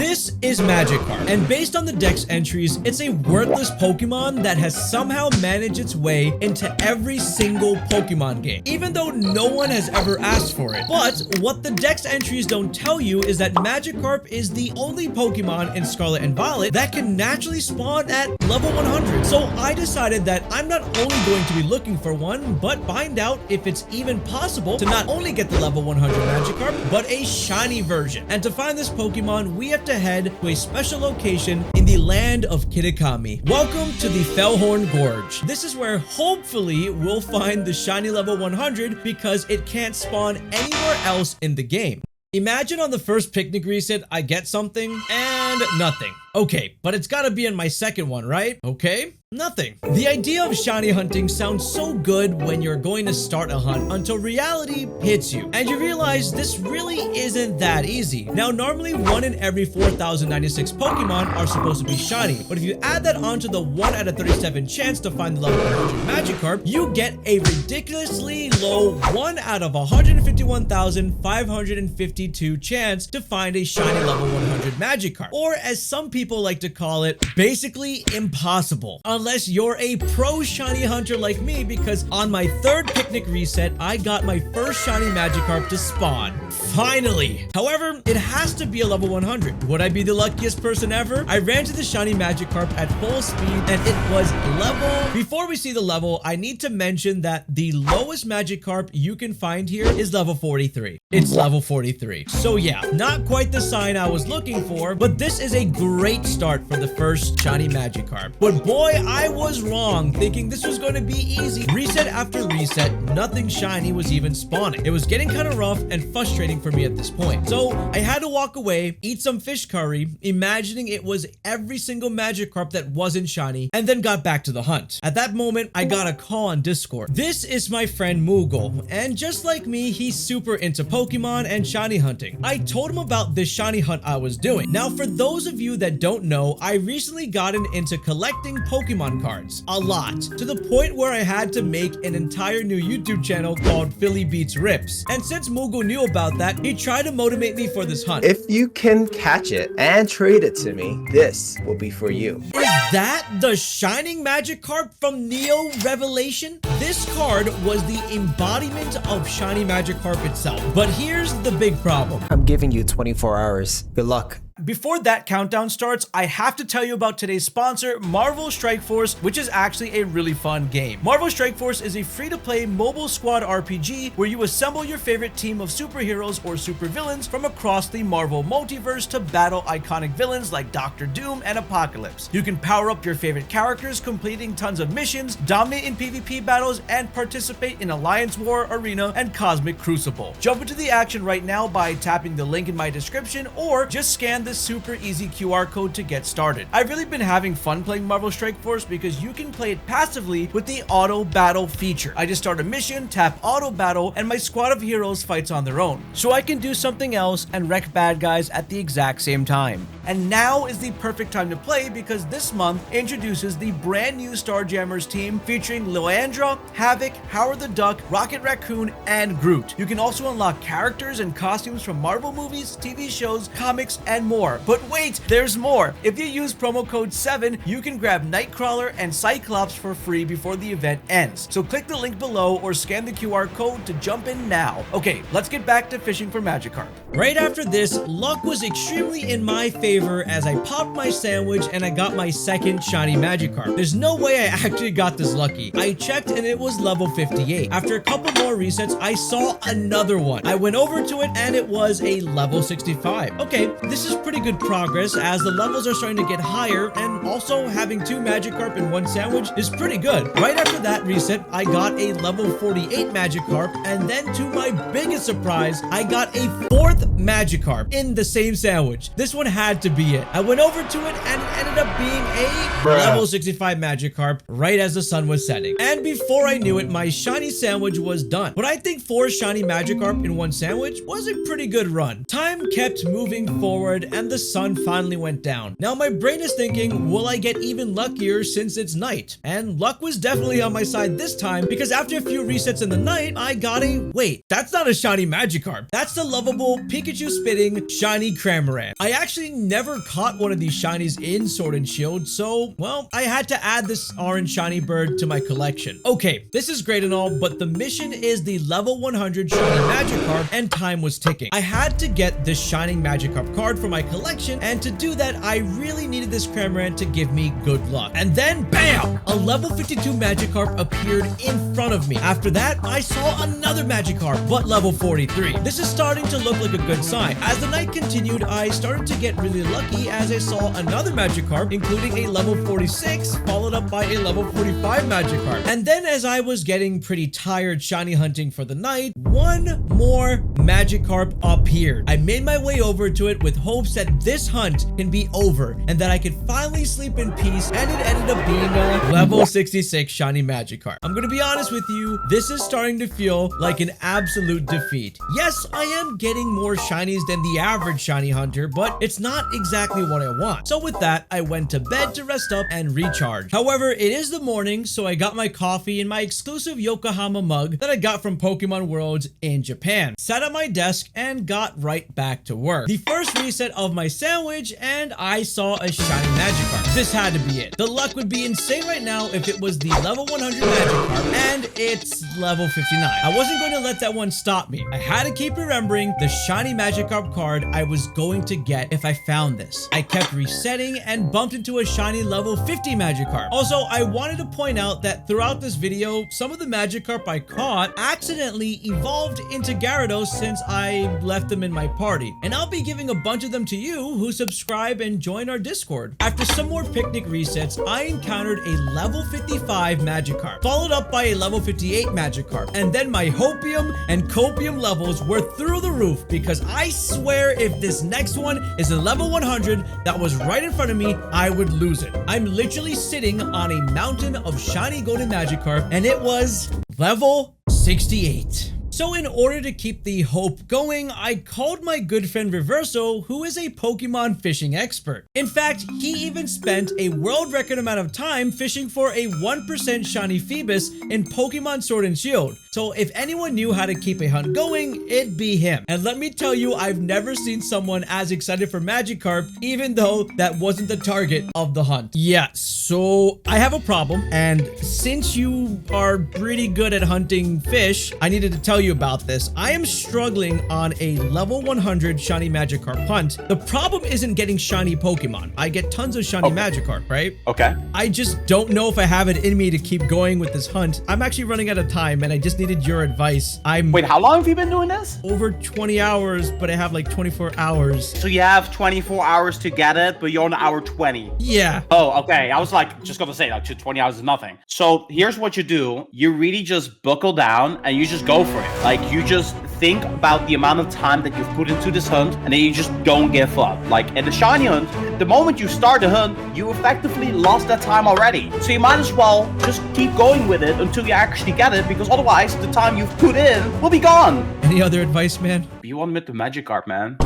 This is Magikarp, and based on the dex entries, it's a worthless Pokemon that has somehow managed its way into every single Pokemon game, even though no one has ever asked for it. But what the dex entries don't tell you is that Magikarp is the only Pokemon in Scarlet and Violet that can naturally spawn at level 100. So I decided that I'm not only going to be looking for one, but find out if it's even possible to not only get the level 100 Magikarp, but a shiny version. And to find this Pokemon, we have to head to a special location in the land of Kitakami. Welcome to the Fellhorn Gorge. This is where hopefully we'll find the shiny level 100 because it can't spawn anywhere else in the game. Imagine on the first picnic reset, I get something and nothing. Okay, but it's gotta be in my second one, right? Okay, nothing. The idea of shiny hunting sounds so good when you're going to start a hunt until reality hits you and you realize this really isn't that easy. Now, normally 1 in every 4,096 Pokemon are supposed to be shiny, but if you add that onto the 1 out of 37 chance to find the level 100 Magikarp, you get a ridiculously low 1 out of 151,552 chance to find a shiny level 100 Magikarp, or as some people like to call it, basically impossible. Unless you're a pro shiny hunter like me, because on my third picnic reset, I got my first shiny Magikarp to spawn. Finally! However, it has to be a level 100. Would I be the luckiest person ever? I ran to the shiny Magikarp at full speed and it was level... Before we see the level, I need to mention that the lowest Magikarp you can find here is level 43. It's level 43. So yeah, not quite the sign I was looking for, but this is a great start for the first shiny Magikarp. But boy, I was wrong, thinking this was going to be easy. Reset after reset, nothing shiny was even spawning. It was getting kind of rough and frustrating for me at this point. So I had to walk away, eat some fish curry, imagining it was every single Magikarp that wasn't shiny, and then got back to the hunt. At that moment, I got a call on Discord. This is my friend Moogle, and just like me, he's super into Pokemon and shiny hunting. I told him about this shiny hunt I was doing. Now, for those of you that don't know, I recently gotten into collecting Pokemon cards. A lot. To the point where I had to make an entire new YouTube channel called Philly Beats Rips. And since Moogle knew about that, he tried to motivate me for this hunt. If you can catch it and trade it to me, this will be for you. Is that the Shining Magikarp from Neo Revelation? This card was the embodiment of Shiny Magikarp itself. But here's the big problem. I'm giving you 24 hours. Good luck. Before that countdown starts, I have to tell you about today's sponsor, Marvel Strike Force, which is actually a really fun game. Marvel Strike Force is a free-to-play mobile squad RPG where you assemble your favorite team of superheroes or supervillains from across the Marvel multiverse to battle iconic villains like Doctor Doom and Apocalypse. You can power up your favorite characters, completing tons of missions, dominate in PvP battles, and participate in Alliance War, Arena, and Cosmic Crucible. Jump into the action right now by tapping the link in my description or just scan this super easy QR code to get started. I've really been having fun playing Marvel Strike Force because you can play it passively with the auto battle feature. I just start a mission, tap auto battle, and my squad of heroes fights on their own. So I can do something else and wreck bad guys at the exact same time. And now is the perfect time to play because this month introduces the brand new Starjammers team featuring Lilandra, Havoc, Howard the Duck, Rocket Raccoon, and Groot. You can also unlock characters and costumes from Marvel movies, TV shows, comics, and more. But wait, there's more. If you use promo code 7, you can grab Nightcrawler and Cyclops for free before the event ends. So click the link below or scan the QR code to jump in now. Okay, let's get back to fishing for Magikarp. Right after this, luck was extremely in my favor as I popped my sandwich and I got my second shiny Magikarp. There's no way I actually got this lucky. I checked and it was level 58. After a couple more resets, I saw another one. I went over to it and it was a level 65. Okay, this is pretty good progress as the levels are starting to get higher, and also having 2 Magikarp in one sandwich is pretty good. Right after that reset, I got a level 48 Magikarp, and then to my biggest surprise, I got a 4th Magikarp in the same sandwich. This one had to be it. I went over to it and it ended up being a level 65 Magikarp right as the sun was setting. And before I knew it, my shiny sandwich was done. But I think 4 shiny Magikarp in one sandwich was a pretty good run. Time kept moving forward and the sun finally went down. Now my brain is thinking, will I get even luckier since it's night? And luck was definitely on my side this time because after a few resets in the night, I got a... Wait, that's not a shiny Magikarp. That's the lovable Pikachu spitting shiny Cramorant. I actually never caught one of these shinies in Sword and Shield, so, well, I had to add this orange shiny bird to my collection. Okay, this is great and all, but the mission is the level 100 shiny Magikarp, and time was ticking. I had to get this shining Magikarp card for my collection, and to do that, I really needed this Cramorant to give me good luck. And then, bam! A level 52 Magikarp appeared in front of me. After that, I saw another Magikarp, but level 43. This is starting to look like a good sign. As the night continued, I started to get really lucky as I saw another Magikarp, including a level 46, followed up by a level 45 Magikarp. And then as I was getting pretty tired shiny hunting for the night, one more Magikarp appeared. I made my way over to it with hopes that this hunt can be over and that I could finally sleep in peace, and it ended up being a level 66 shiny Magikarp. I'm gonna be honest with you, this is starting to feel like an absolute defeat. Yes, I am getting more shinies than the average shiny hunter, but it's not exactly what I want. So with that, I went to bed to rest up and recharge. However, it is the morning, so I got my coffee in my exclusive Yokohama mug that I got from Pokemon Worlds in Japan. Sat at my desk and got right back to work. The first reset of my sandwich, and I saw a shiny Magikarp. This had to be it. The luck would be insane right now if it was the level 100 Magikarp, and it's level 59. I wasn't going to let that one stop me. I had to keep remembering the shiny Magikarp card I was going to get if I found this. I kept resetting and bumped into a shiny level 50 Magikarp. Also, I wanted to point out that throughout this video, some of the Magikarp I caught accidentally evolved into Gyarados since I left them in my party. And I'll be giving a bunch of them to you who subscribe and join our Discord. After some more picnic resets, I encountered a level 55 Magikarp, followed up by a level 58 Magikarp, and then my Hopium and Copium levels were through the roof because I swear if this next one is a level 100 that was right in front of me, I would lose it. I'm literally sitting on a mountain of shiny golden Magikarp, and it was level 68. So in order to keep the hope going, I called my good friend Reverso, who is a Pokemon fishing expert. In fact, he even spent a world record amount of time fishing for a 1% shiny Phoebus in Pokemon Sword and Shield. So if anyone knew how to keep a hunt going, it'd be him. And let me tell you, I've never seen someone as excited for Magikarp, even though that wasn't the target of the hunt. Yeah, so I have a problem, and since you are pretty good at hunting fish, I needed to tell you about this. I am struggling on a level 100 shiny Magikarp hunt. The problem isn't getting shiny Pokemon. I get tons of shiny Magikarp, right? Okay. I just don't know if I have it in me to keep going with this hunt. I'm actually running out of time, and I just needed your advice. Wait, how long have you been doing this? Over 20 hours, but I have like 24 hours. So you have 24 hours to get it, but you're on hour 20. Yeah. Oh, okay. I was like, just gonna say, like, 20 hours is nothing. So here's what you do. You really just buckle down and you just go for it. Like, you just think about the amount of time that you've put into this hunt, and then you just don't give up. Like, in the shiny hunt, the moment you start the hunt, you effectively lost that time already. So you might as well just keep going with it until you actually get it, because otherwise the time you've put in will be gone. Any other advice, man? Be one with the Magikarp, man.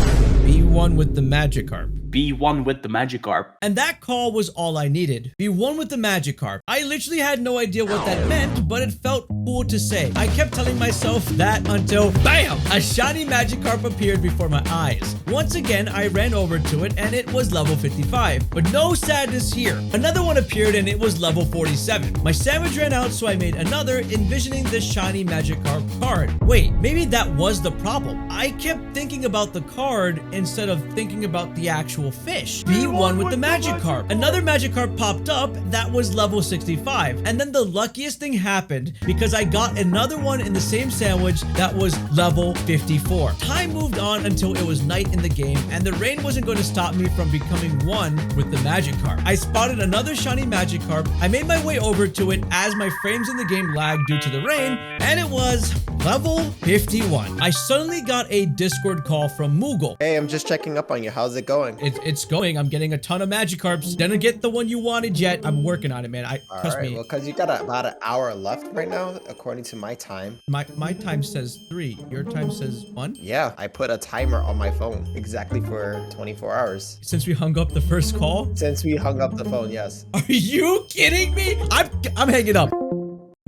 Be one with the Magikarp. Be one with the Magikarp. And that call was all I needed. Be one with the Magikarp. I literally had no idea what that meant, but it felt cool to say. I kept telling myself that until, BAM! A shiny Magikarp appeared before my eyes. Once again, I ran over to it and it was level 55. But no sadness here. Another one appeared and it was level 47. My sandwich ran out, so I made another, envisioning this shiny Magikarp card. Wait, maybe that was the problem. I kept thinking about the card instead of thinking about the actual fish. Be one with the Magikarp. Another Magikarp popped up that was level 65. And then the luckiest thing happened because I got another one in the same sandwich that was level 54. Time moved on until it was night in the game, and the rain wasn't going to stop me from becoming one with the Magikarp. I spotted another shiny Magikarp. I made my way over to it as my frames in the game lagged due to the rain, and it was level 51. I suddenly got a Discord call from Moogle. Hey, I'm just checking up on you. How's it going? It's going. I'm getting a ton of Magikarps. Didn't get the one you wanted yet. I'm working on it, man. Trust me. Well, because you got about an hour left right now, according to my time. My time says 3. Your time says 1? Yeah, I put a timer on my phone exactly for 24 hours. Since we hung up the first call? Since we hung up the phone, yes. Are you kidding me? I'm hanging up.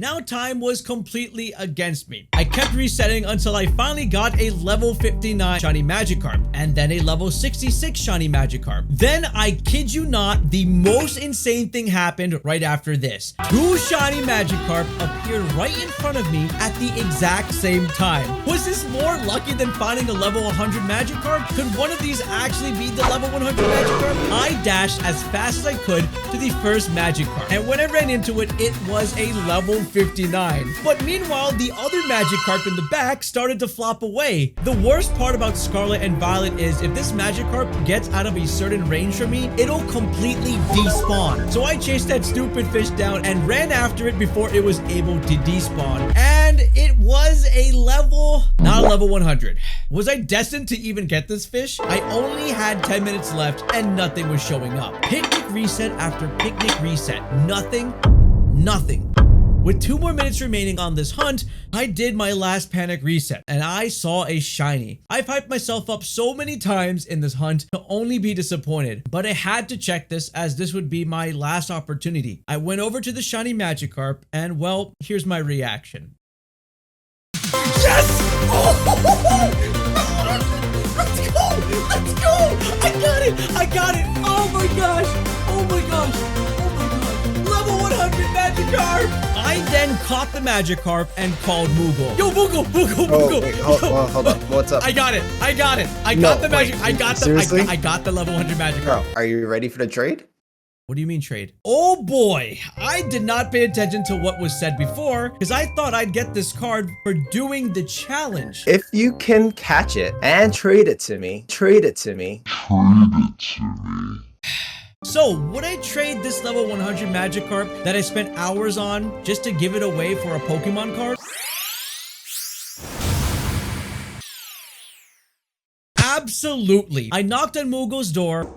Now time was completely against me. I kept resetting until I finally got a level 59 shiny Magikarp and then a level 66 shiny Magikarp. Then, I kid you not, the most insane thing happened right after this. 2 shiny Magikarp appeared right in front of me at the exact same time. Was this more lucky than finding a level 100 Magikarp? Could one of these actually be the level 100 Magikarp? I dashed as fast as I could to the first Magikarp, and when I ran into it, it was a level 59. But meanwhile, the other Magikarp in the back started to flop away. The worst part about Scarlet and Violet is if this Magikarp gets out of a certain range from me, it'll completely despawn. So I chased that stupid fish down and ran after it before it was able to despawn. And it was a level, not a level 100. Was I destined to even get this fish? I only had 10 minutes left and nothing was showing up. Picnic reset after picnic reset. Nothing. With 2 more minutes remaining on this hunt, I did my last panic reset and I saw a shiny. I've hyped myself up so many times in this hunt to only be disappointed, but I had to check this as this would be my last opportunity. I went over to the shiny Magikarp and, well, here's my reaction. Yes! Oh! Let's go! I got it! Oh my gosh! Level 100 Magikarp! I then caught the Magikarp and called Moogle. Yo, Moogle! Oh, wait, hold on. What's up? I got it. I got the Magikarp. I got the level 100 Magikarp. Bro, are you ready for the trade? What do you mean trade? Oh boy, I did not pay attention to what was said before because I thought I'd get this card for doing the challenge. If you can catch it and trade it to me. So, would I trade this level 100 Magikarp that I spent hours on just to give it away for a Pokemon card? Absolutely. I knocked on Moogle's door.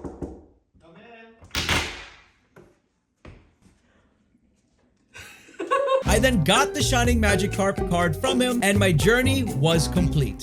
I then got the Shining Magikarp card from him, and my journey was complete.